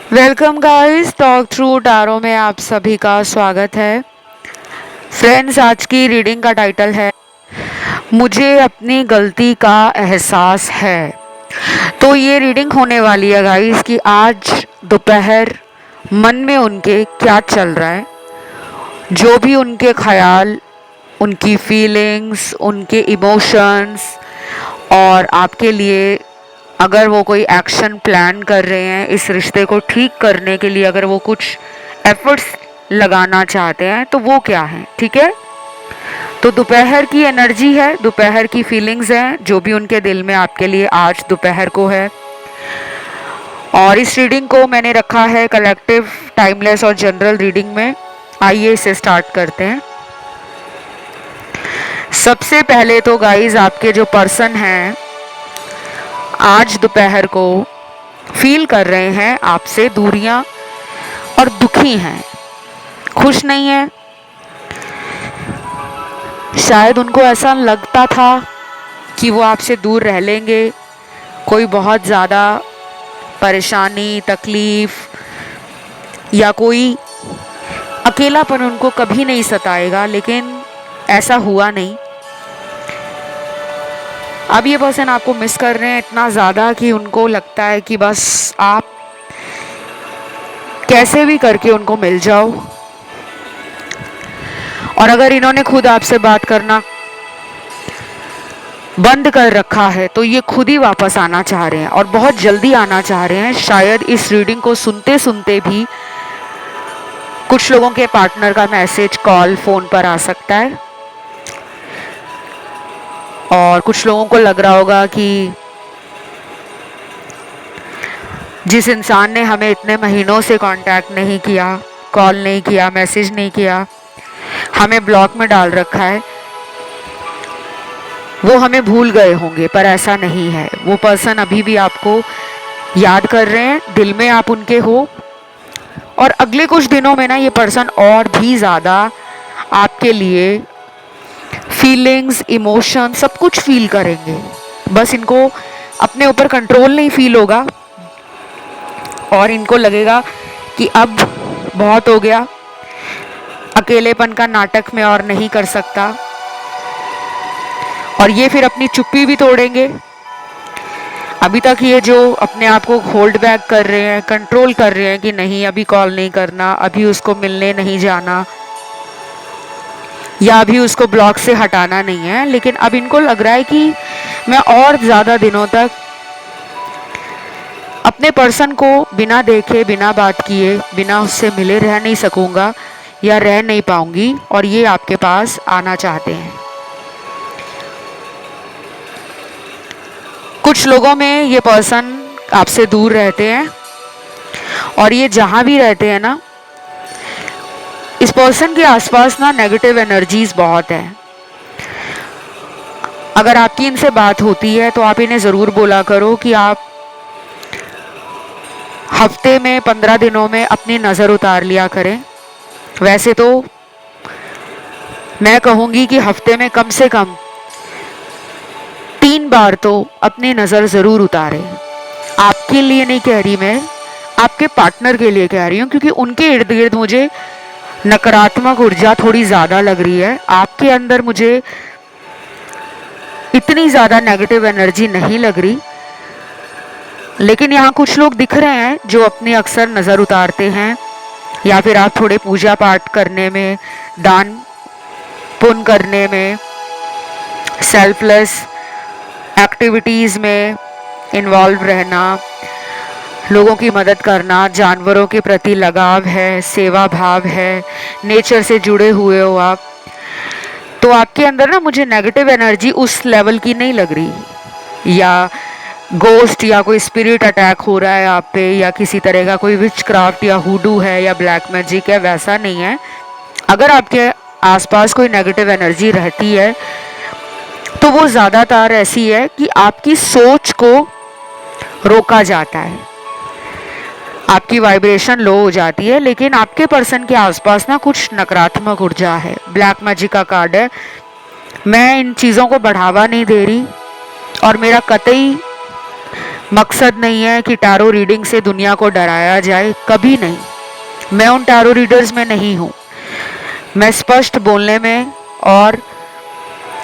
Welcome guys, talk through tarot में आप सभी का स्वागत है। फ्रेंड्स, आज की रीडिंग का टाइटल है मुझे अपनी गलती का एहसास है। तो ये रीडिंग होने वाली है गाइस कि आज दोपहर मन में उनके क्या चल रहा है, जो भी उनके ख्याल, उनकी फीलिंग्स, उनके इमोशंस, और आपके लिए अगर वो कोई एक्शन प्लान कर रहे हैं इस रिश्ते को ठीक करने के लिए, अगर वो कुछ एफर्ट्स लगाना चाहते हैं तो वो क्या है। ठीक है, तो दोपहर की एनर्जी है, दोपहर की फीलिंग्स हैं, जो भी उनके दिल में आपके लिए आज दोपहर को है। और इस रीडिंग को मैंने रखा है कलेक्टिव, टाइमलेस और जनरल रीडिंग में। आइए इसे स्टार्ट करते हैं। सबसे पहले तो गाइज, आपके जो पर्सन हैं आज दोपहर को फील कर रहे हैं आपसे दूरियां और दुखी हैं, खुश नहीं है। शायद उनको ऐसा लगता था कि वो आपसे दूर रह लेंगे, कोई बहुत ज़्यादा परेशानी, तकलीफ या कोई अकेलापन उनको कभी नहीं सताएगा, लेकिन ऐसा हुआ नहीं। अब ये पर्सन आपको मिस कर रहे हैं इतना ज़्यादा कि उनको लगता है कि बस आप कैसे भी करके उनको मिल जाओ। और अगर इन्होंने खुद आपसे बात करना बंद कर रखा है तो ये खुद ही वापस आना चाह रहे हैं और बहुत जल्दी आना चाह रहे हैं। शायद इस रीडिंग को सुनते सुनते भी कुछ लोगों के पार्टनर का मैसेज, कॉल, फोन पर आ सकता है। और कुछ लोगों को लग रहा होगा कि जिस इंसान ने हमें इतने महीनों से कांटेक्ट नहीं किया, कॉल नहीं किया, मैसेज नहीं किया, हमें ब्लॉक में डाल रखा है, वो हमें भूल गए होंगे। पर ऐसा नहीं है, वो पर्सन अभी भी आपको याद कर रहे हैं, दिल में आप उनके हो। और अगले कुछ दिनों में ना ये पर्सन और भी ज़्यादा आपके लिए फीलिंग्स, इमोशन सब कुछ फील करेंगे। बस इनको अपने ऊपर कंट्रोल नहीं फील होगा और इनको लगेगा कि अब बहुत हो गया, अकेलेपन का नाटक मैं और नहीं कर सकता। और ये फिर अपनी चुप्पी भी तोड़ेंगे। अभी तक ये जो अपने आप को होल्ड बैक कर रहे हैं, कंट्रोल कर रहे हैं कि नहीं अभी कॉल नहीं करना, अभी उसको मिलने नहीं जाना, या अभी उसको ब्लॉक से हटाना नहीं है, लेकिन अब इनको लग रहा है कि मैं और ज़्यादा दिनों तक अपने पर्सन को बिना देखे, बिना बात किए, बिना उससे मिले रह नहीं सकूंगा या रह नहीं पाऊंगी। और ये आपके पास आना चाहते हैं। कुछ लोगों में ये पर्सन आपसे दूर रहते हैं और ये जहाँ भी रहते हैं ना, इस पर्सन के आसपास ना नेगेटिव एनर्जीज बहुत है। अगर आपकी इनसे बात होती है तो आप इन्हें ज़रूर बोला करो कि आप हफ्ते में 15 दिनों में अपनी नज़र उतार लिया करें। वैसे तो मैं कहूँगी कि हफ्ते में कम से कम 3 बार तो अपनी नज़र ज़रूर उतारें। आपके लिए नहीं कह रही मैं, आपके पार्टनर के लिए कह रही हूँ, क्योंकि उनके इर्द गिर्द मुझे नकारात्मक ऊर्जा थोड़ी ज़्यादा लग रही है। आपके अंदर मुझे इतनी ज़्यादा नेगेटिव एनर्जी नहीं लग रही, लेकिन यहाँ कुछ लोग दिख रहे हैं जो अपनी अक्सर नज़र उतारते हैं, या फिर आप थोड़े पूजा पाठ करने में, दान पुण्य करने में, सेल्फलेस एक्टिविटीज़ में इन्वॉल्व रहना, लोगों की मदद करना, जानवरों के प्रति लगाव है, सेवा भाव है, नेचर से जुड़े हुए हो आप, तो आपके अंदर ना मुझे नेगेटिव एनर्जी उस लेवल की नहीं लग रही। या गोस्ट या कोई स्पिरिट अटैक हो रहा है आप पे, या किसी तरह का कोई विच क्राफ्ट या हुडू है या ब्लैक मैजिक है, वैसा नहीं है। अगर आपके आसपास कोई नेगेटिव एनर्जी रहती है तो वो ज़्यादातर ऐसी है कि आपकी सोच को रोका जाता है, आपकी वाइब्रेशन लो हो जाती है। लेकिन आपके पर्सन के आसपास ना कुछ नकारात्मक ऊर्जा है, ब्लैक मैजिक का कार्ड है। मैं इन चीज़ों को बढ़ावा नहीं दे रही और मेरा कतई मकसद नहीं है कि टैरो रीडिंग से दुनिया को डराया जाए, कभी नहीं। मैं उन टैरो रीडर्स में नहीं हूँ। मैं स्पष्ट बोलने में, और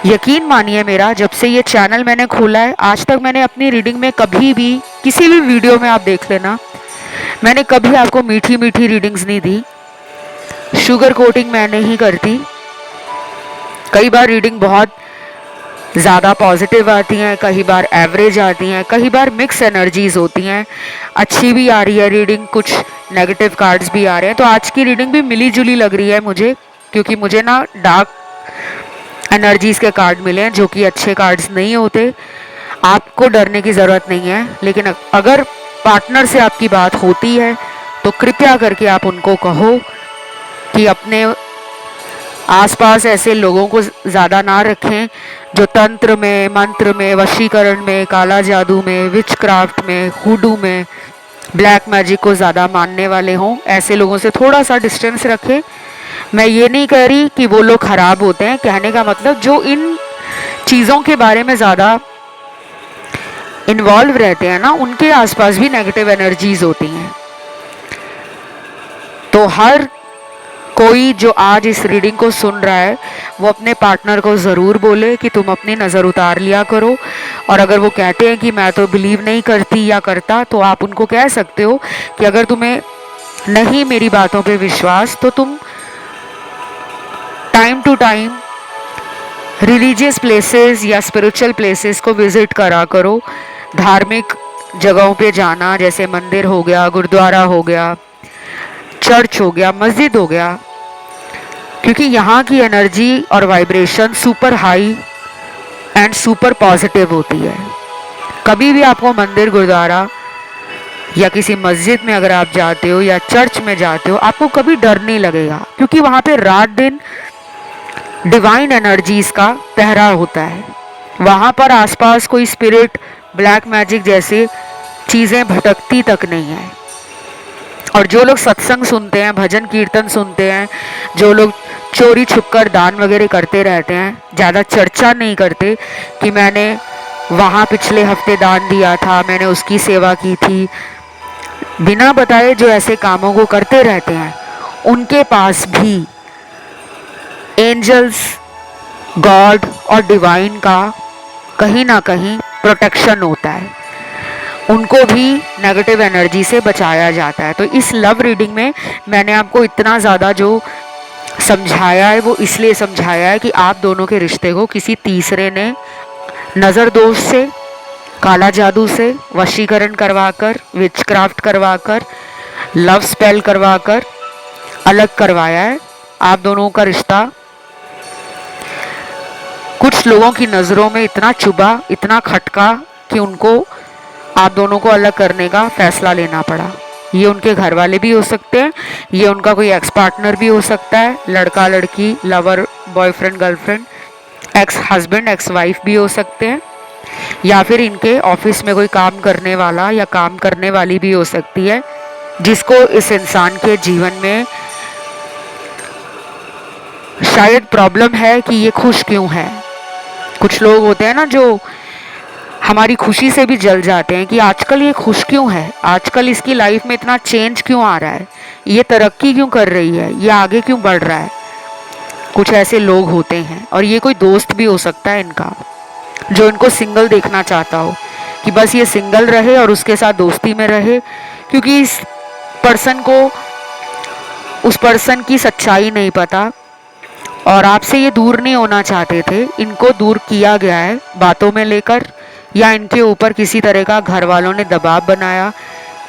यकीन मानिए मेरा, जब से ये चैनल मैंने खोला है आज तक मैंने अपनी रीडिंग में कभी भी, किसी भी वीडियो में आप देख लेना, मैंने कभी आपको मीठी मीठी रीडिंग्स नहीं दी। शुगर कोटिंग मैं नहीं करती। कई बार रीडिंग बहुत ज़्यादा पॉजिटिव आती हैं, कई बार एवरेज आती हैं, कई बार मिक्स एनर्जीज होती हैं। अच्छी भी आ रही है रीडिंग, कुछ नेगेटिव कार्ड्स भी आ रहे हैं। तो आज की रीडिंग भी मिली जुली लग रही है मुझे, क्योंकि मुझे ना डार्क एनर्जीज के कार्ड मिले हैं जो कि अच्छे कार्ड्स नहीं होते। आपको डरने की ज़रूरत नहीं है, लेकिन अगर पार्टनर से आपकी बात होती है तो कृपया करके आप उनको कहो कि अपने आसपास ऐसे लोगों को ज़्यादा ना रखें जो तंत्र में, मंत्र में, वशीकरण में, काला जादू में, विच क्राफ्ट में, हुडू में, ब्लैक मैजिक को ज़्यादा मानने वाले हों। ऐसे लोगों से थोड़ा सा डिस्टेंस रखें। मैं ये नहीं कह रही कि वो लोग ख़राब होते हैं, कहने का मतलब जो इन चीज़ों के बारे में ज़्यादा इन्वॉल्व रहते हैं ना, उनके आसपास भी नेगेटिव एनर्जीज होती हैं। तो हर कोई जो आज इस रीडिंग को सुन रहा है वो अपने पार्टनर को ज़रूर बोले कि तुम अपनी नज़र उतार लिया करो। और अगर वो कहते हैं कि मैं तो बिलीव नहीं करती या करता, तो आप उनको कह सकते हो कि अगर तुम्हें नहीं मेरी बातों पे विश्वास तो तुम time to time religious places या स्पिरिचुअल प्लेसेस को विज़िट करा करो। धार्मिक जगहों पे जाना, जैसे मंदिर हो गया, गुरुद्वारा हो गया, चर्च हो गया, मस्जिद हो गया, क्योंकि यहाँ की एनर्जी और vibration super high and super positive होती है। कभी भी आपको मंदिर, गुरुद्वारा या किसी मस्जिद में अगर आप जाते हो या चर्च में जाते हो, आपको कभी डर नहीं लगेगा, क्योंकि वहाँ पे रात दिन डिवाइन एनर्जीज का पहरा होता है। वहाँ पर आसपास कोई स्पिरिट, ब्लैक मैजिक जैसे चीज़ें भटकती तक नहीं है। और जो लोग सत्संग सुनते हैं, भजन कीर्तन सुनते हैं, जो लोग चोरी छुपकर दान वगैरह करते रहते हैं, ज़्यादा चर्चा नहीं करते कि मैंने वहाँ पिछले हफ्ते दान दिया था, मैंने उसकी सेवा की थी, बिना बताए जो ऐसे कामों को करते रहते हैं, उनके पास भी एंजल्स, गॉड और डिवाइन का कहीं ना कहीं प्रोटेक्शन होता है। उनको भी नेगेटिव एनर्जी से बचाया जाता है। तो इस लव रीडिंग में मैंने आपको इतना ज़्यादा जो समझाया है वो इसलिए समझाया है कि आप दोनों के रिश्ते को किसी तीसरे ने नज़र दोष से, काला जादू से, वशीकरण करवाकर, विचक्राफ्ट करवाकर, लव स्पेल करवाकर अलग करवाया है। आप दोनों का रिश्ता कुछ लोगों की नज़रों में इतना चुभा, इतना खटका कि उनको, आप दोनों को अलग करने का फैसला लेना पड़ा। ये उनके घर वाले भी हो सकते हैं, ये उनका कोई एक्स पार्टनर भी हो सकता है, लड़का लड़की, lover, boyfriend, girlfriend, ex husband, ex wife भी हो सकते हैं, या फिर इनके ऑफिस में कोई काम करने वाला या काम करने वाली भी हो सकती है, जिसको इस इंसान के जीवन में शायद प्रॉब्लम है कि ये खुश क्यों है। कुछ लोग होते हैं ना जो हमारी खुशी से भी जल जाते हैं कि आजकल ये खुश क्यों है, आजकल इसकी लाइफ में इतना चेंज क्यों आ रहा है, ये तरक्की क्यों कर रही है, ये आगे क्यों बढ़ रहा है। कुछ ऐसे लोग होते हैं, और ये कोई दोस्त भी हो सकता है इनका, जो इनको सिंगल देखना चाहता हो कि बस ये सिंगल रहे और उसके साथ दोस्ती में रहे, क्योंकि इस पर्सन को उस पर्सन की सच्चाई नहीं पता और आपसे ये दूर नहीं होना चाहते थे। इनको दूर किया गया है बातों में लेकर, या इनके ऊपर किसी तरह का घर वालों ने दबाव बनाया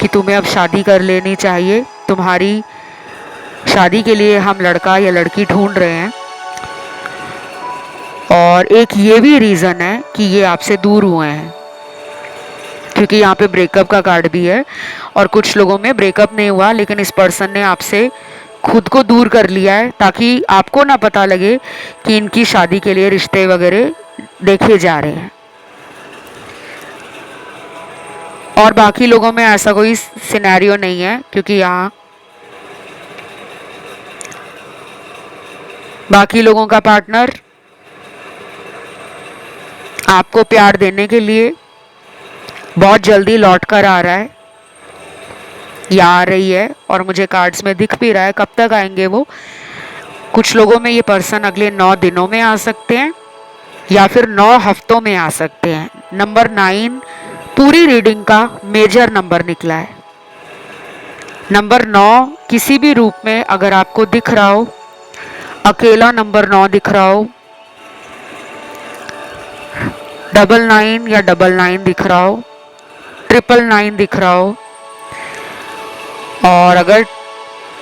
कि तुम्हें अब शादी कर लेनी चाहिए, तुम्हारी शादी के लिए हम लड़का या लड़की ढूंढ रहे हैं। और एक ये भी रीज़न है कि ये आपसे दूर हुए हैं, क्योंकि यहाँ पे ब्रेकअप का कार्ड भी है, और कुछ लोगों में ब्रेकअप नहीं हुआ लेकिन इस पर्सन ने आपसे खुद को दूर कर लिया है, ताकि आपको ना पता लगे कि इनकी शादी के लिए रिश्ते वगैरह देखे जा रहे हैं। और बाकी लोगों में ऐसा कोई सिनेरियो नहीं है, क्योंकि यहाँ बाकी लोगों का पार्टनर आपको प्यार देने के लिए बहुत जल्दी लौट कर आ रहा है या आ रही है, और मुझे कार्ड्स में दिख भी रहा है। कब तक आएंगे वो? कुछ लोगों में ये पर्सन अगले 9 दिनों में आ सकते हैं या फिर 9 हफ्तों में आ सकते हैं। नंबर 9 पूरी रीडिंग का मेजर नंबर निकला है। नंबर 9 किसी भी रूप में अगर आपको दिख रहा हो, अकेला नंबर 9 दिख रहा हो, 99 या 99 दिख रहा हो, 999 दिख रहा हो, और अगर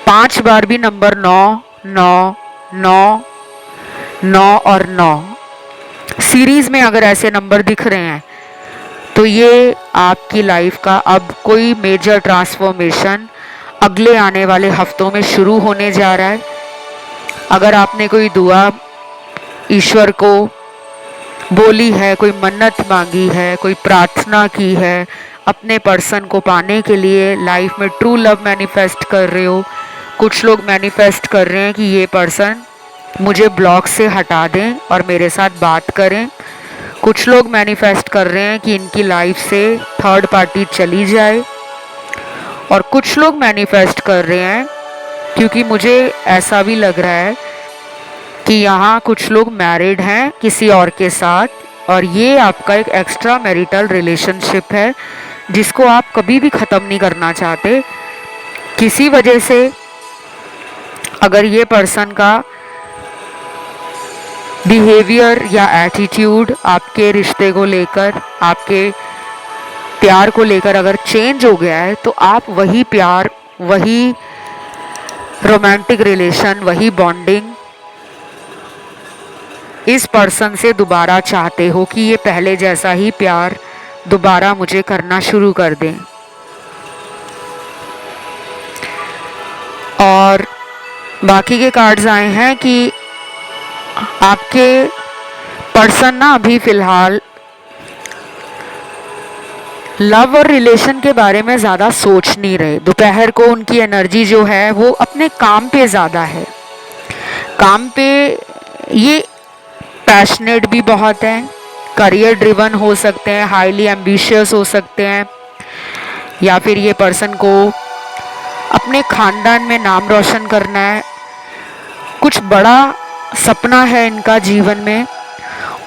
5 बार भी नंबर 9 9 9 9 और 9 सीरीज में अगर ऐसे नंबर दिख रहे हैं, तो ये आपकी लाइफ का अब कोई मेजर ट्रांसफॉर्मेशन अगले आने वाले हफ्तों में शुरू होने जा रहा है। अगर आपने कोई दुआ ईश्वर को बोली है, कोई मन्नत मांगी है, कोई प्रार्थना की है, अपने पर्सन को पाने के लिए लाइफ में ट्रू लव मैनिफेस्ट कर रहे हो, कुछ लोग मैनिफेस्ट कर रहे हैं कि ये पर्सन मुझे ब्लॉक से हटा दें और मेरे साथ बात करें, कुछ लोग मैनिफेस्ट कर रहे हैं कि इनकी लाइफ से थर्ड पार्टी चली जाए, और कुछ लोग मैनिफेस्ट कर रहे हैं, क्योंकि मुझे ऐसा भी लग रहा है कि यहाँ कुछ लोग मैरिड हैं किसी और के साथ, और ये आपका एक एक्स्ट्रा मैरिटल रिलेशनशिप है जिसको आप कभी भी ख़त्म नहीं करना चाहते। किसी वजह से अगर ये पर्सन का बिहेवियर या एटीट्यूड आपके रिश्ते को लेकर, आपके प्यार को लेकर अगर चेंज हो गया है, तो आप वही प्यार, वही रोमांटिक रिलेशन, वही बॉन्डिंग इस पर्सन से दोबारा चाहते हो कि ये पहले जैसा ही प्यार दोबारा मुझे करना शुरू कर दें। और बाकी के कार्ड्स आए हैं कि आपके पर्सन ना अभी फ़िलहाल लव और रिलेशन के बारे में ज़्यादा सोच नहीं रहे। दोपहर को उनकी एनर्जी जो है वो अपने काम पे ज़्यादा है। काम पे ये पैशनेट भी बहुत हैं, करियर ड्रिवन हो सकते हैं, हाईली एम्बिशियस हो सकते हैं, या फिर ये पर्सन को अपने खानदान में नाम रोशन करना है, कुछ बड़ा सपना है इनका जीवन में,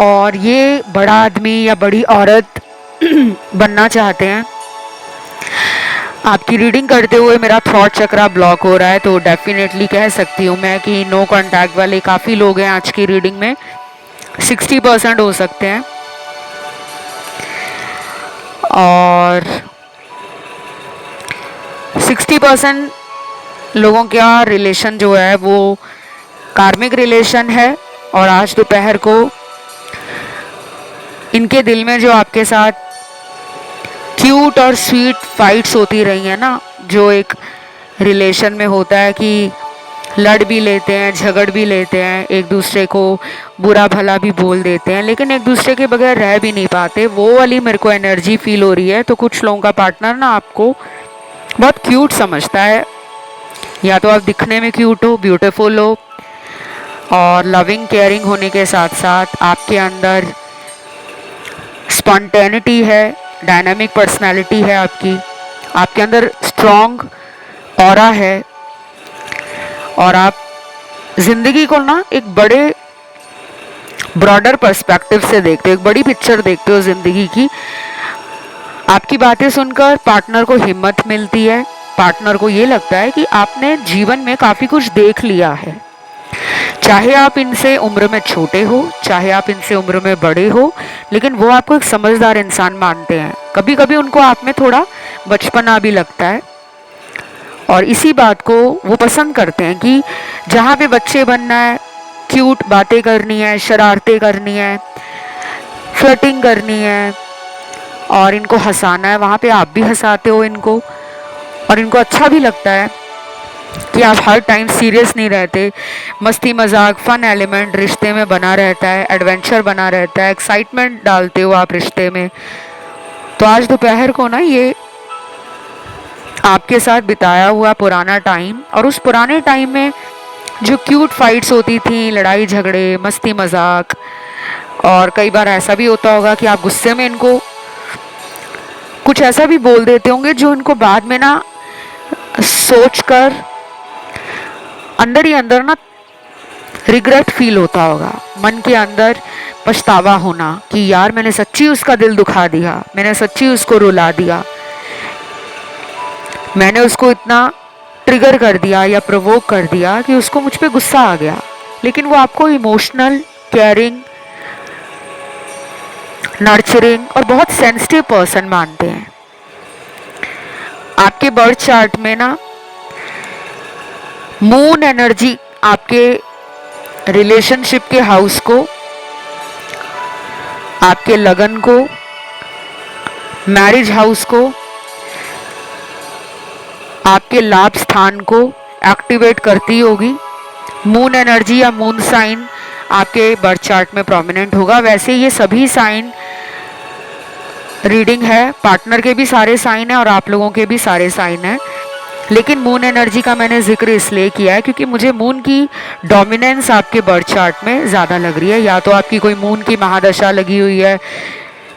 और ये बड़ा आदमी या बड़ी औरत बनना चाहते हैं। आपकी रीडिंग करते हुए मेरा थॉट चक्रा ब्लॉक हो रहा है, तो डेफिनेटली कह सकती हूँ मैं कि नो कांटेक्ट वाले काफ़ी लोग हैं आज की रीडिंग में, 60% हो सकते हैं। और 60% लोगों का रिलेशन जो है वो कार्मिक रिलेशन है, और आज दोपहर को इनके दिल में जो आपके साथ क्यूट और स्वीट फाइट्स होती रही हैं ना, जो एक रिलेशन में होता है कि लड़ भी लेते हैं, झगड़ भी लेते हैं, एक दूसरे को बुरा भला भी बोल देते हैं, लेकिन एक दूसरे के बगैर रह भी नहीं पाते, वो वाली मेरे को एनर्जी फील हो रही है। तो कुछ लोगों का पार्टनर ना आपको बहुत क्यूट समझता है, या तो आप दिखने में क्यूट हो, ब्यूटीफुल हो, और लविंग केयरिंग होने के साथ साथ आपके अंदर स्पॉन्टेनिटी है, डायनामिक पर्सनालिटी है आपके अंदर स्ट्रॉन्ग ऑरा है, और आप ज़िंदगी को ना एक बड़े ब्रॉडर पर्सपेक्टिव से देखते हो, एक बड़ी पिक्चर देखते हो ज़िंदगी की। आपकी बातें सुनकर पार्टनर को हिम्मत मिलती है, पार्टनर को ये लगता है कि आपने जीवन में काफ़ी कुछ देख लिया है, चाहे आप इनसे उम्र में छोटे हो, चाहे आप इनसे उम्र में बड़े हो, लेकिन वो आपको एक समझदार इंसान मानते हैं। कभी कभी उनको आप में थोड़ा बचपना भी लगता है, और इसी बात को वो पसंद करते हैं कि जहाँ पे बच्चे बनना है, क्यूट बातें करनी है, शरारतें करनी है, फ्लर्टिंग करनी है, और इनको हंसाना है, वहाँ पे आप भी हंसाते हो इनको, और इनको अच्छा भी लगता है कि आप हर टाइम सीरियस नहीं रहते, मस्ती मजाक फन एलिमेंट रिश्ते में बना रहता है, एडवेंचर बना रहता है, एक्साइटमेंट डालते हो आप रिश्ते में। तो आज दोपहर को ना ये आपके साथ बिताया हुआ पुराना टाइम, और उस पुराने टाइम में जो क्यूट फाइट्स होती थी, लड़ाई झगड़े, मस्ती मजाक, और कई बार ऐसा भी होता होगा कि आप गुस्से में इनको कुछ ऐसा भी बोल देते होंगे जो इनको बाद में ना सोचकर अंदर ही अंदर ना रिग्रेट फील होता होगा, मन के अंदर पछतावा होना कि यार मैंने सच्ची उसका दिल दुखा दिया, मैंने सच्ची उसको रुला दिया, मैंने उसको इतना ट्रिगर कर दिया या प्रोवोक कर दिया कि उसको मुझ पे गुस्सा आ गया। लेकिन वो आपको इमोशनल, केयरिंग, नर्चरिंग और बहुत सेंसिटिव पर्सन मानते हैं। आपके बर्थ चार्ट में ना मून एनर्जी आपके रिलेशनशिप के हाउस को, आपके लगन को, मैरिज हाउस को, आपके लाभ स्थान को एक्टिवेट करती होगी। मून एनर्जी या मून साइन आपके बर्थ चार्ट में प्रोमिनेंट होगा। वैसे ये सभी साइन रीडिंग है, पार्टनर के भी सारे साइन है और आप लोगों के भी सारे साइन है, लेकिन मून एनर्जी का मैंने जिक्र इसलिए किया है क्योंकि मुझे मून की डोमिनेंस आपके बर्थ चार्ट में ज़्यादा लग रही है। या तो आपकी कोई मून की महादशा लगी हुई है,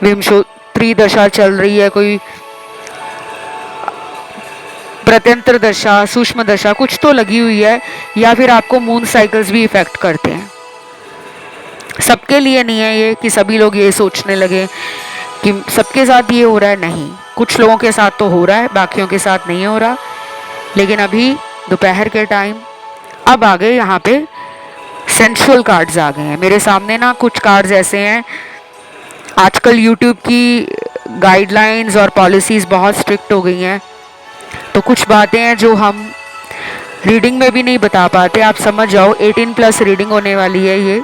विंशोत्री दशा चल रही है, कोई प्रत्यंतर दशा, सूक्ष्म दशा कुछ तो लगी हुई है, या फिर आपको मून साइकिल्स भी इफेक्ट करते हैं। सबके लिए नहीं है ये कि सभी लोग ये सोचने लगे कि सबके साथ ये हो रहा है, नहीं, कुछ लोगों के साथ तो हो रहा है, बाकियों के साथ नहीं हो रहा। लेकिन अभी दोपहर के टाइम अब आ गए यहाँ पे सेंसुअल कार्ड्स आ गए हैं मेरे सामने ना। कुछ कार्ड्स ऐसे हैं, आजकल यूट्यूब की गाइडलाइंस और पॉलिसीज़ बहुत स्ट्रिक्ट हो गई हैं, तो कुछ बातें हैं जो हम रीडिंग में भी नहीं बता पाते। आप समझ जाओ 18+ रीडिंग होने वाली है ये।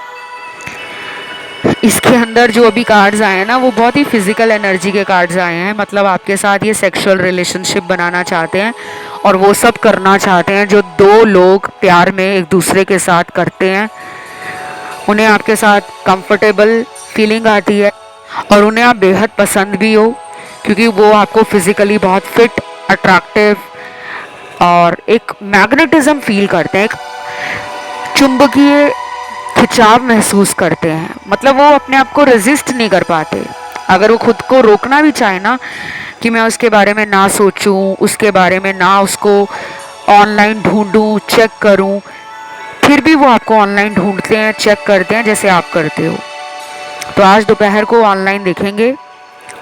इसके अंदर जो अभी कार्ड्स आए हैं ना वो बहुत ही फिजिकल एनर्जी के कार्ड्स आए हैं, मतलब आपके साथ ये सेक्सुअल रिलेशनशिप बनाना चाहते हैं और वो सब करना चाहते हैं जो दो लोग प्यार में एक दूसरे के साथ करते हैं। उन्हें आपके साथ कंफर्टेबल फीलिंग आती है और उन्हें आप बेहद पसंद भी हो, क्योंकि वो आपको फिजिकली बहुत फिट, अट्रैक्टिव और एक मैग्नेटिज्म फील करते हैं, एक चुंबकीय खिंचाव महसूस करते हैं। मतलब वो अपने आप को रेजिस्ट नहीं कर पाते। अगर वो खुद को रोकना भी चाहे ना कि मैं उसके बारे में ना सोचूं, उसके बारे में ना उसको ऑनलाइन ढूंढूं, चेक करूं, फिर भी वो आपको ऑनलाइन ढूंढते हैं, चेक करते हैं जैसे आप करते हो। तो आज दोपहर को ऑनलाइन देखेंगे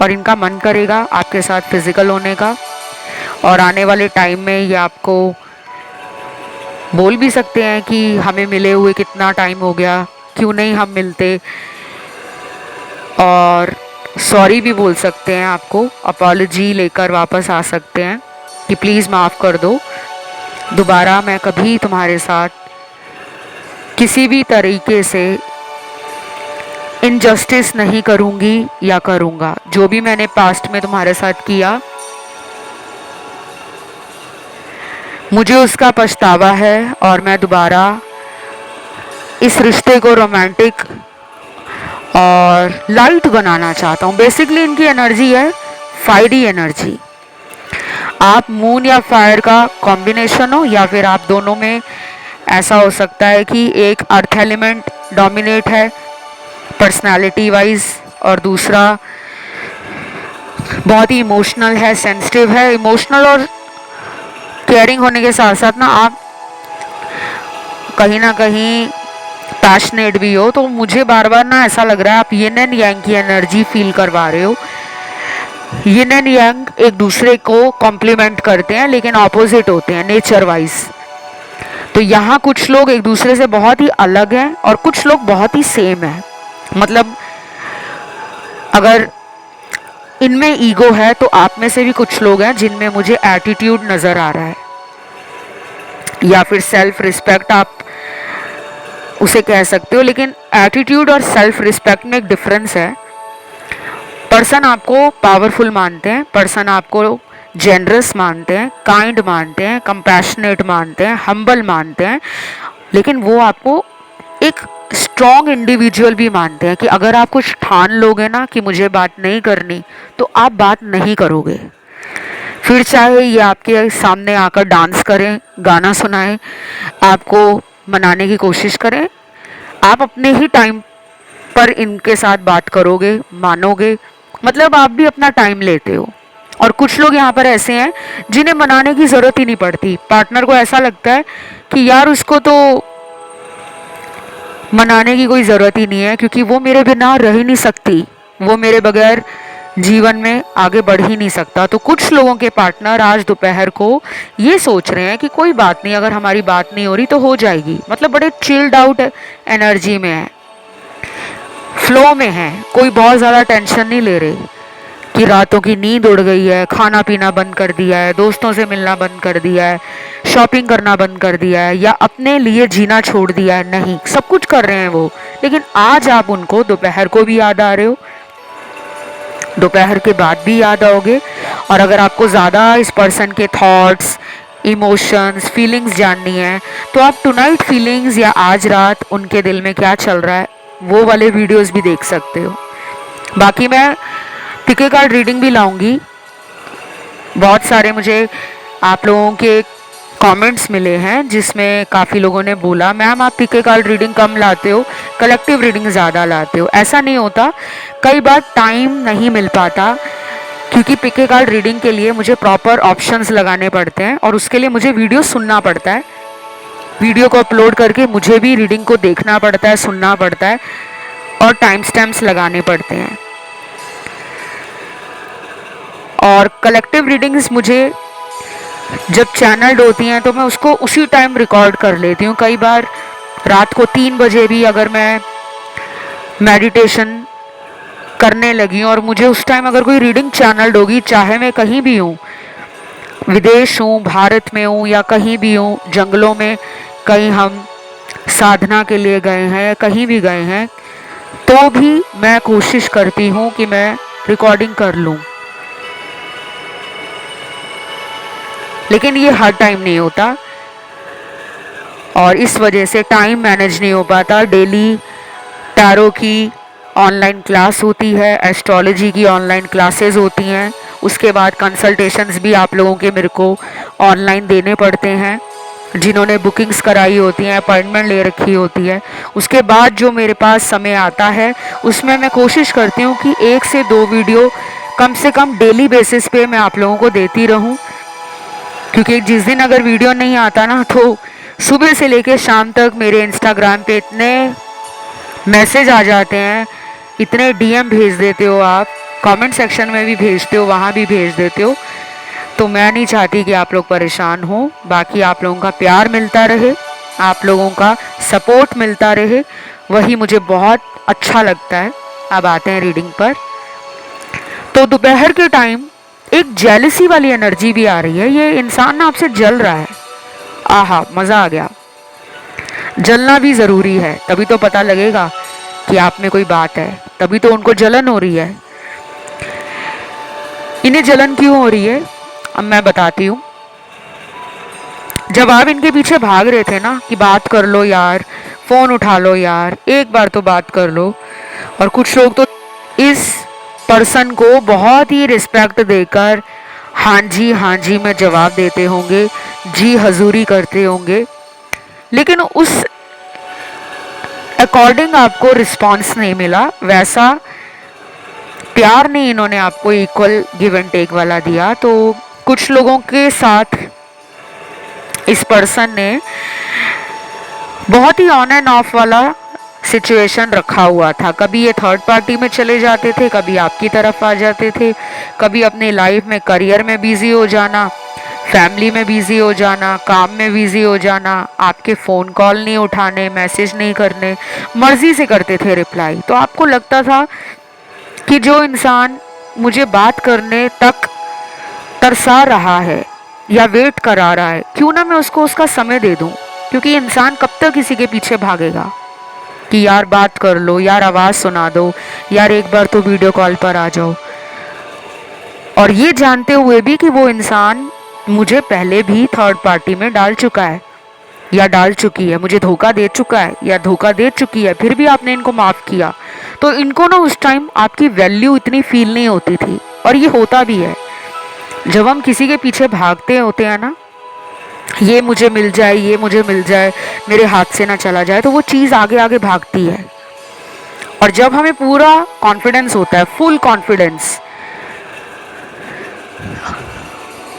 और इनका मन करेगा आपके साथ फिजिकल होने का, और आने वाले टाइम में ये आपको बोल भी सकते हैं कि हमें मिले हुए कितना टाइम हो गया, क्यों नहीं हम मिलते, और सॉरी भी बोल सकते हैं, आपको अपॉलॉजी लेकर वापस आ सकते हैं कि प्लीज़ माफ़ कर दो, दोबारा मैं कभी तुम्हारे साथ किसी भी तरीके से इनजस्टिस नहीं करूँगी या करूँगा। जो भी मैंने पास्ट में तुम्हारे साथ किया मुझे उसका पछतावा है और मैं दोबारा इस रिश्ते को रोमांटिक और लाइट बनाना चाहता हूँ। बेसिकली इनकी एनर्जी है फायरी एनर्जी। आप मून या फायर का कॉम्बिनेशन हो, या फिर आप दोनों में ऐसा हो सकता है कि एक अर्थ एलिमेंट डोमिनेट है पर्सनालिटी वाइज और दूसरा बहुत ही इमोशनल है, सेंसिटिव है। इमोशनल और केयरिंग होने के साथ साथ ना आप कहीं ना कहीं पैशनेट भी हो। तो मुझे बार बार ना ऐसा लग रहा है आप यिन एंड यांग की एनर्जी फील करवा रहे हो। यिन एंड यांग एक दूसरे को कॉम्प्लीमेंट करते हैं लेकिन ऑपोजिट होते हैं नेचर वाइज। तो यहाँ कुछ लोग एक दूसरे से बहुत ही अलग हैं और कुछ लोग बहुत ही सेम हैं। मतलब अगर इनमें ईगो है तो आप में से भी कुछ लोग हैं जिनमें मुझे एटीट्यूड नज़र आ रहा है, या फिर सेल्फ रिस्पेक्ट आप उसे कह सकते हो। लेकिन एटीट्यूड और सेल्फ रिस्पेक्ट में एक डिफरेंस है। पर्सन आपको पावरफुल मानते हैं, पर्सन आपको जेनरस मानते हैं, काइंड मानते हैं, कंपैशनेट मानते हैं, हम्बल मानते हैं, लेकिन वो आपको एक स्ट्रॉन्ग इंडिविजुअल भी मानते हैं कि अगर आप कुछ ठान लोगे ना कि मुझे बात नहीं करनी, तो आप बात नहीं करोगे। फिर चाहे ये आपके सामने आकर डांस करें, गाना सुनाएं, आपको मनाने की कोशिश करें, आप अपने ही टाइम पर इनके साथ बात करोगे, मानोगे। मतलब आप भी अपना टाइम लेते हो। और कुछ लोग यहाँ पर ऐसे हैं जिन्हें मनाने की ज़रूरत ही नहीं पड़ती। पार्टनर को ऐसा लगता है कि यार उसको तो मनाने की कोई ज़रूरत ही नहीं है, क्योंकि वो मेरे बिना रह ही नहीं सकती, वो मेरे बगैर जीवन में आगे बढ़ ही नहीं सकता। तो कुछ लोगों के पार्टनर आज दोपहर को ये सोच रहे हैं कि कोई बात नहीं, अगर हमारी बात नहीं हो रही तो हो जाएगी। मतलब बड़े चिल्ड आउट एनर्जी में है, फ्लो में है, कोई बहुत ज़्यादा टेंशन नहीं ले रहे कि रातों की नींद उड़ गई है, खाना पीना बंद कर दिया है, दोस्तों से मिलना बंद कर दिया है, शॉपिंग करना बंद कर दिया है, या अपने लिए जीना छोड़ दिया है। नहीं, सब कुछ कर रहे हैं वो, लेकिन आज आप उनको दोपहर को भी याद आ रहे हो, दोपहर के बाद भी याद आओगे। और अगर आपको ज़्यादा इस पर्सन के थॉट्स, इमोशंस, फीलिंग्स जाननी है तो आप टुनाइट फीलिंग्स या आज रात उनके दिल में क्या चल रहा है वो वाले वीडियोस भी देख सकते हो। बाकी मैं पिके कार्ड रीडिंग भी लाऊंगी। बहुत सारे मुझे आप लोगों के कमेंट्स मिले हैं जिसमें काफ़ी लोगों ने बोला मैम आप पिके कार्ड रीडिंग कम लाते हो, कलेक्टिव रीडिंग ज़्यादा लाते हो। ऐसा नहीं होता, कई बार टाइम नहीं मिल पाता, क्योंकि पिके कार्ड रीडिंग के लिए मुझे प्रॉपर ऑप्शंस लगाने पड़ते हैं और उसके लिए मुझे वीडियो सुनना पड़ता है। वीडियो को अपलोड करके मुझे भी रीडिंग को देखना पड़ता है, सुनना पड़ता है और टाइम स्टैम्प्स लगाने पड़ते हैं। और कलेक्टिव रीडिंग्स मुझे जब चैनल्ड होती हैं तो मैं उसको उसी टाइम रिकॉर्ड कर लेती हूँ। कई बार रात को 3 बजे भी अगर मैं मेडिटेशन करने लगी हूँ और मुझे उस टाइम अगर कोई रीडिंग चैनल्ड होगी, चाहे मैं कहीं भी हूँ, विदेश हूँ, भारत में हूँ या कहीं भी हूँ, जंगलों में कहीं हम साधना के लिए गए हैं, कहीं भी गए हैं, तो भी मैं कोशिश करती हूँ कि मैं रिकॉर्डिंग कर लूँ। लेकिन ये हर टाइम नहीं होता और इस वजह से टाइम मैनेज नहीं हो पाता। डेली टैरो की ऑनलाइन क्लास होती है, एस्ट्रोलॉजी की ऑनलाइन क्लासेस होती हैं, उसके बाद कंसल्टेशंस भी आप लोगों के मेरे को ऑनलाइन देने पड़ते हैं, जिन्होंने बुकिंग्स कराई होती हैं, अपॉइंटमेंट ले रखी होती है। उसके बाद जो मेरे पास समय आता है उसमें मैं कोशिश करती हूँ कि 1 से 2 वीडियो कम से कम डेली बेसिस पे मैं आप लोगों को देती रहूँ, क्योंकि जिस दिन अगर वीडियो नहीं आता ना तो सुबह से लेकर शाम तक मेरे इंस्टाग्राम पे इतने मैसेज आ जाते हैं, इतने डीएम भेज देते हो आप, कमेंट सेक्शन में भी भेजते हो, वहाँ भी भेज देते हो, तो मैं नहीं चाहती कि आप लोग परेशान हो। बाकी आप लोगों का प्यार मिलता रहे, आप लोगों का सपोर्ट मिलता रहे, वही मुझे बहुत अच्छा लगता है। अब आते हैं रीडिंग पर। तो दोपहर के टाइम एक जेलसी वाली एनर्जी भी आ रही है, ये इंसान ना आपसे जल रहा है। आहा, मज़ा आ गया। जलना भी ज़रूरी है, तभी तो पता लगेगा कि आप में कोई बात है, तभी तो उनको जलन हो रही है। इन्हें जलन क्यों हो रही है अब मैं बताती हूँ। जब आप इनके पीछे भाग रहे थे ना कि बात कर लो यार, फ़ोन उठा लो यार, एक बार तो बात कर लो, और कुछ लोग तो इस पर्सन को बहुत ही रिस्पेक्ट देकर हाँ जी में जवाब देते होंगे, जी हजूरी करते होंगे, लेकिन उस अकॉर्डिंग आपको रिस्पॉन्स नहीं मिला, वैसा प्यार नहीं इन्होंने आपको इक्वल गिव एंड टेक वाला दिया। तो कुछ लोगों के साथ इस पर्सन ने बहुत ही ऑन एंड ऑफ वाला सिचुएशन रखा हुआ था। कभी ये थर्ड पार्टी में चले जाते थे, कभी आपकी तरफ आ जाते थे, कभी अपनी लाइफ में करियर में बिजी हो जाना, फैमिली में बिजी हो जाना, काम में बिजी हो जाना, आपके फ़ोन कॉल नहीं उठाने, मैसेज नहीं करने, मर्जी से करते थे रिप्लाई। तो आपको लगता था कि जो इंसान मुझे बात करने तक तरसा रहा है या वेट करा रहा है, क्यों ना मैं उसको उसका समय दे दूं, क्योंकि इंसान कब तक किसी के पीछे भागेगा कि यार बात कर लो, यार आवाज़ सुना दो, यार एक बार तो वीडियो कॉल पर आ जाओ। और ये जानते हुए भी कि वो इंसान मुझे पहले भी थर्ड पार्टी में डाल चुका है या डाल चुकी है, मुझे धोखा दे चुका है या धोखा दे चुकी है, फिर भी आपने इनको माफ़ किया। तो इनको ना उस टाइम आपकी वैल्यू इतनी फील नहीं होती थी, और ये होता भी है जब हम किसी के पीछे भागते होते हैं ना, ये मुझे मिल जाए, ये मुझे मिल जाए, मेरे हाथ से ना चला जाए, तो वो चीज़ आगे आगे भागती है। और जब हमें पूरा कॉन्फिडेंस होता है, फुल कॉन्फिडेंस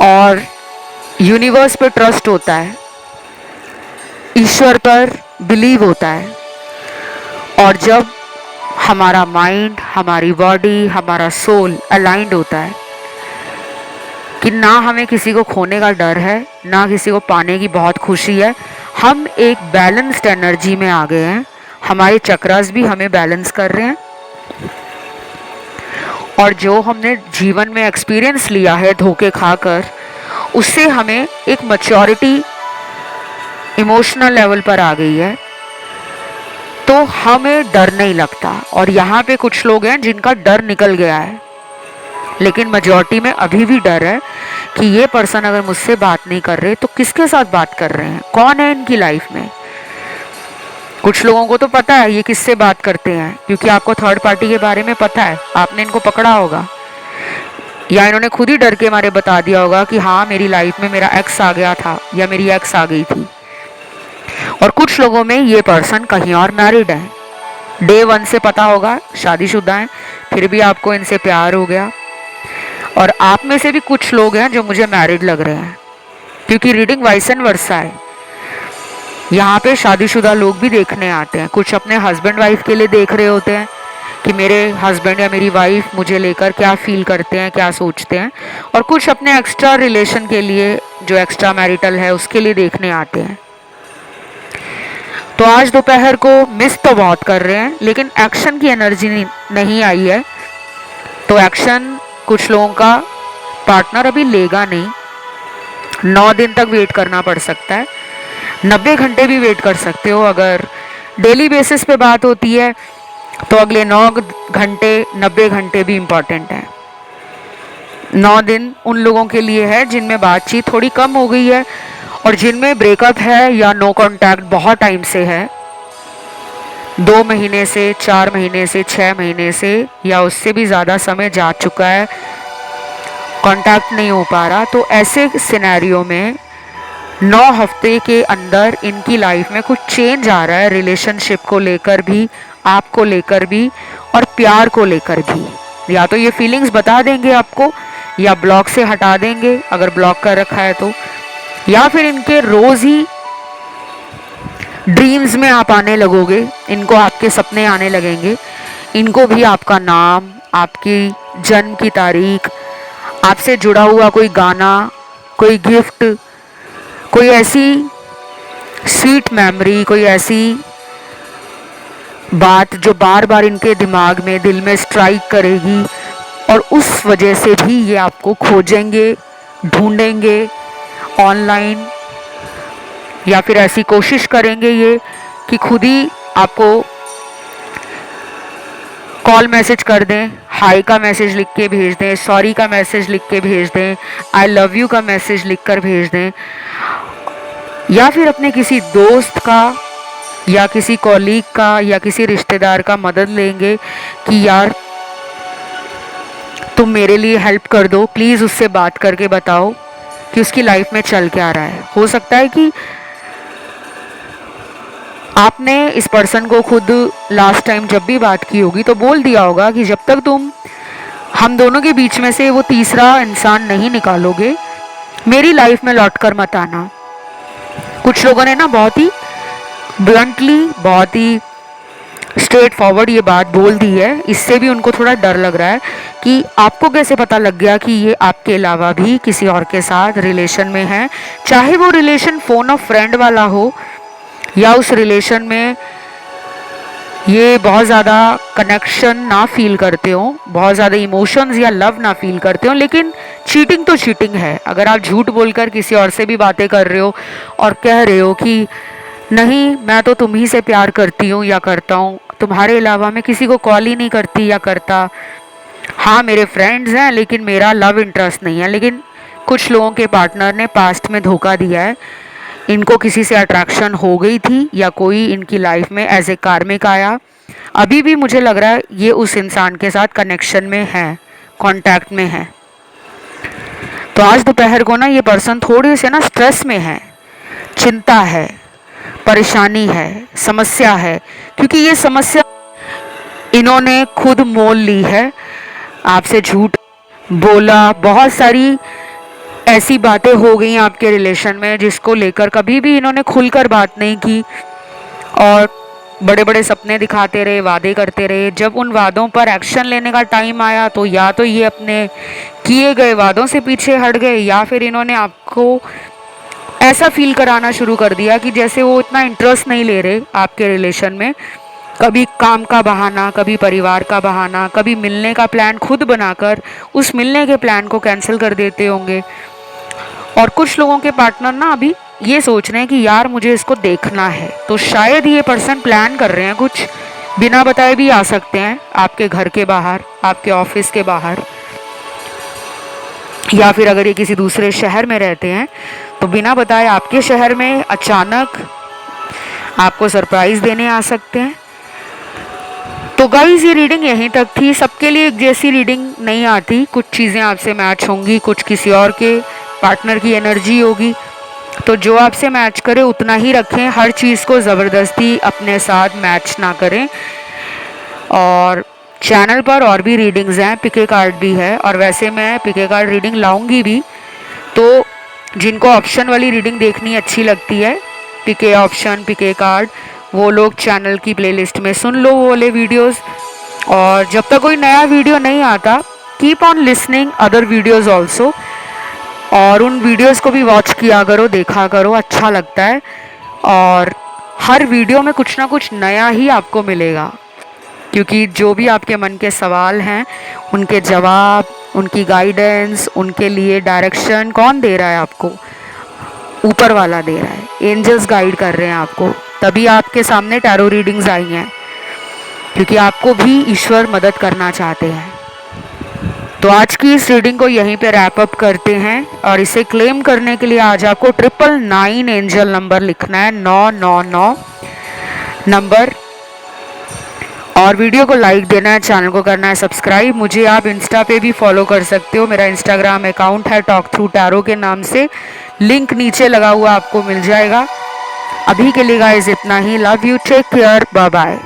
और यूनिवर्स पे ट्रस्ट होता है, ईश्वर पर बिलीव होता है। और जब हमारा माइंड, हमारी बॉडी, हमारा सोल अलाइंड होता है कि ना हमें किसी को खोने का डर है, ना किसी को पाने की बहुत खुशी है, हम एक बैलेंस्ड एनर्जी में आ गए हैं, हमारे चक्रास भी हमें बैलेंस कर रहे हैं। और जो हमने जीवन में एक्सपीरियंस लिया है धोखे खाकर, उससे हमें एक मैच्योरिटी इमोशनल लेवल पर आ गई है, तो हमें डर नहीं लगता। और यहाँ पे कुछ लोग हैं जिनका डर निकल गया है, लेकिन मेजॉरिटी में अभी भी डर है कि ये पर्सन अगर मुझसे बात नहीं कर रहे तो किसके साथ बात कर रहे हैं, कौन है इनकी लाइफ में। कुछ लोगों को तो पता है ये किससे बात करते हैं, क्योंकि आपको थर्ड पार्टी के बारे में पता है, आपने इनको पकड़ा होगा, या इन्होंने खुद ही डर के मारे बता दिया होगा कि हाँ मेरी लाइफ में मेरा एक्स आ गया था या मेरी एक्स आ गई थी। और कुछ लोगों में ये पर्सन कहीं और मैरिड है, डे 1 से पता होगा शादीशुदा है, फिर भी आपको इनसे प्यार हो गया। और आप में से भी कुछ लोग हैं जो मुझे मैरिड लग रहे हैं, क्योंकि रीडिंग वाइस एंड वर्सा है। यहाँ पे शादीशुदा लोग भी देखने आते हैं, कुछ अपने हस्बैंड वाइफ के लिए देख रहे होते हैं कि मेरे हस्बैंड या मेरी वाइफ मुझे लेकर क्या फील करते हैं, क्या सोचते हैं। और कुछ अपने एक्स्ट्रा रिलेशन के लिए, जो एक्स्ट्रा मैरिटल है, उसके लिए देखने आते हैं। तो आज दोपहर को मिस तो बहुत कर रहे हैं, लेकिन एक्शन की एनर्जी नहीं आई है। तो एक्शन कुछ लोगों का पार्टनर अभी लेगा नहीं, 9 दिन तक वेट करना पड़ सकता है, 90 घंटे भी वेट कर सकते हो। अगर डेली बेसिस पे बात होती है तो अगले 9 घंटे 90 घंटे भी इम्पॉर्टेंट है। 9 दिन उन लोगों के लिए है जिनमें बातचीत थोड़ी कम हो गई है, और जिनमें ब्रेकअप है या नो कांटेक्ट बहुत टाइम से है, 2 महीने से, 4 महीने से, 6 महीने से, या उससे भी ज़्यादा समय जा चुका है, कांटेक्ट नहीं हो पा रहा। तो ऐसे सिनेरियो में 9 हफ्ते के अंदर इनकी लाइफ में कुछ चेंज आ रहा है, रिलेशनशिप को लेकर भी, आपको लेकर भी, और प्यार को लेकर भी। या तो ये फीलिंग्स बता देंगे आपको, या ब्लॉक से हटा देंगे अगर ब्लॉक कर रखा है तो, या फिर इनके रोज ही ड्रीम्स में आप आने लगोगे, इनको आपके सपने आने लगेंगे। इनको भी आपका नाम, आपकी जन्म की तारीख, आपसे जुड़ा हुआ कोई गाना, कोई गिफ्ट, कोई ऐसी स्वीट मेमोरी, कोई ऐसी बात जो बार बार इनके दिमाग में, दिल में स्ट्राइक करेगी, और उस वजह से भी ये आपको खोजेंगे, ढूंढेंगे ऑनलाइन, या फिर ऐसी कोशिश करेंगे ये कि खुद ही आपको कॉल मैसेज कर दें, हाई का मैसेज लिख के भेज दें, सॉरी का मैसेज लिख के भेज दें, आई लव यू का मैसेज लिख कर भेज दें, या फिर अपने किसी दोस्त का या किसी कॉलीग का या किसी रिश्तेदार का मदद लेंगे कि यार तुम मेरे लिए हेल्प कर दो, प्लीज़ उससे बात करके बताओ कि उसकी लाइफ में चल क्या रहा है। हो सकता है कि आपने इस पर्सन को खुद लास्ट टाइम जब भी बात की होगी तो बोल दिया होगा कि जब तक तुम हम दोनों के बीच में से वो तीसरा इंसान नहीं निकालोगे, मेरी लाइफ में लौट कर मत आना। कुछ लोगों ने ना बहुत ही ब्लंटली, बहुत ही स्ट्रेट फॉरवर्ड ये बात बोल दी है, इससे भी उनको थोड़ा डर लग रहा है कि आपको कैसे पता लग गया कि ये आपके अलावा भी किसी और के साथ रिलेशन में है, चाहे वो रिलेशन फोन ऑफ फ्रेंड वाला हो, या उस रिलेशन में ये बहुत ज़्यादा कनेक्शन ना फील करते हो, बहुत ज़्यादा इमोशंस या लव ना फील करते हो, लेकिन चीटिंग तो चीटिंग है। अगर आप झूठ बोलकर किसी और से भी बातें कर रहे हो और कह रहे हो कि नहीं मैं तो तुम ही से प्यार करती हूँ या करता हूँ, तुम्हारे अलावा मैं किसी को कॉल ही नहीं करती या करता, हाँ मेरे फ्रेंड्स हैं लेकिन मेरा लव इंटरेस्ट नहीं है। लेकिन कुछ लोगों के पार्टनर ने पास्ट में धोखा दिया है, इनको किसी से अट्रैक्शन हो गई थी या कोई इनकी लाइफ में एज ए कार्मिक आया, अभी भी मुझे लग रहा है ये उस इंसान के साथ कनेक्शन में है, कांटेक्ट में है। तो आज दोपहर को ना ये पर्सन थोड़े से ना स्ट्रेस में है, चिंता है, परेशानी है, समस्या है, क्योंकि ये समस्या इन्होंने खुद मोल ली है, आपसे झूठ बोला, बहुत सारी ऐसी बातें हो गई आपके रिलेशन में जिसको लेकर कभी भी इन्होंने खुलकर बात नहीं की, और बड़े बड़े सपने दिखाते रहे, वादे करते रहे। जब उन वादों पर एक्शन लेने का टाइम आया तो या तो ये अपने किए गए वादों से पीछे हट गए, या फिर इन्होंने आपको ऐसा फील कराना शुरू कर दिया कि जैसे वो इतना इंटरेस्ट नहीं ले रहे आपके रिलेशन में। कभी काम का बहाना, कभी परिवार का बहाना, कभी मिलने का प्लान खुद बनाकर उस मिलने के प्लान को कैंसिल कर देते होंगे। और कुछ लोगों के पार्टनर ना अभी ये सोच रहे हैं कि यार मुझे इसको देखना है, तो शायद ये पर्सन प्लान कर रहे हैं कुछ, बिना बताए भी आ सकते हैं आपके घर के बाहर, आपके ऑफिस के बाहर, या फिर अगर ये किसी दूसरे शहर में रहते हैं तो बिना बताए आपके शहर में अचानक आपको सरप्राइज देने आ सकते हैं। तो गाइस ये रीडिंग यहीं तक थी। सबके लिए एक जैसी रीडिंग नहीं आती, कुछ चीज़ें आपसे मैच होंगी, कुछ किसी और के पार्टनर की एनर्जी होगी। तो जो आपसे मैच करे उतना ही रखें, हर चीज़ को ज़बरदस्ती अपने साथ मैच ना करें। और चैनल पर और भी रीडिंग्स हैं, पिके कार्ड भी है, और वैसे मैं पिके कार्ड रीडिंग लाऊंगी भी। तो जिनको ऑप्शन वाली रीडिंग देखनी अच्छी लगती है, पिके ऑप्शन, पिके कार्ड, वो लोग चैनल की प्लेलिस्ट में सुन लो वो वाले वीडियोस। और जब तक कोई नया वीडियो नहीं आता, keep on listening other videos also, और उन वीडियोस को भी वॉच किया करो, देखा करो, अच्छा लगता है। और हर वीडियो में कुछ ना कुछ नया ही आपको मिलेगा, क्योंकि जो भी आपके मन के सवाल हैं उनके जवाब, उनकी गाइडेंस, उनके लिए डायरेक्शन कौन दे रहा है आपको? ऊपर वाला दे रहा है, एंजल्स गाइड कर रहे हैं आपको। तभी आपके सामने टैरो रीडिंग्स आई हैं, क्योंकि आपको भी ईश्वर मदद करना चाहते हैं। तो आज की इस रीडिंग को यहीं पे रैप अप करते हैं, और इसे क्लेम करने के लिए आज आपको 999 एंजल नंबर लिखना है, 999 नंबर, और वीडियो को लाइक देना है, चैनल को करना है सब्सक्राइब। मुझे आप इंस्टा पे भी फॉलो कर सकते हो, मेरा इंस्टाग्राम अकाउंट है टॉक थ्रू टैरो के नाम से, लिंक नीचे लगा हुआ आपको मिल जाएगा। अभी के लिए गाइस इतना ही, love you, take care, bye bye.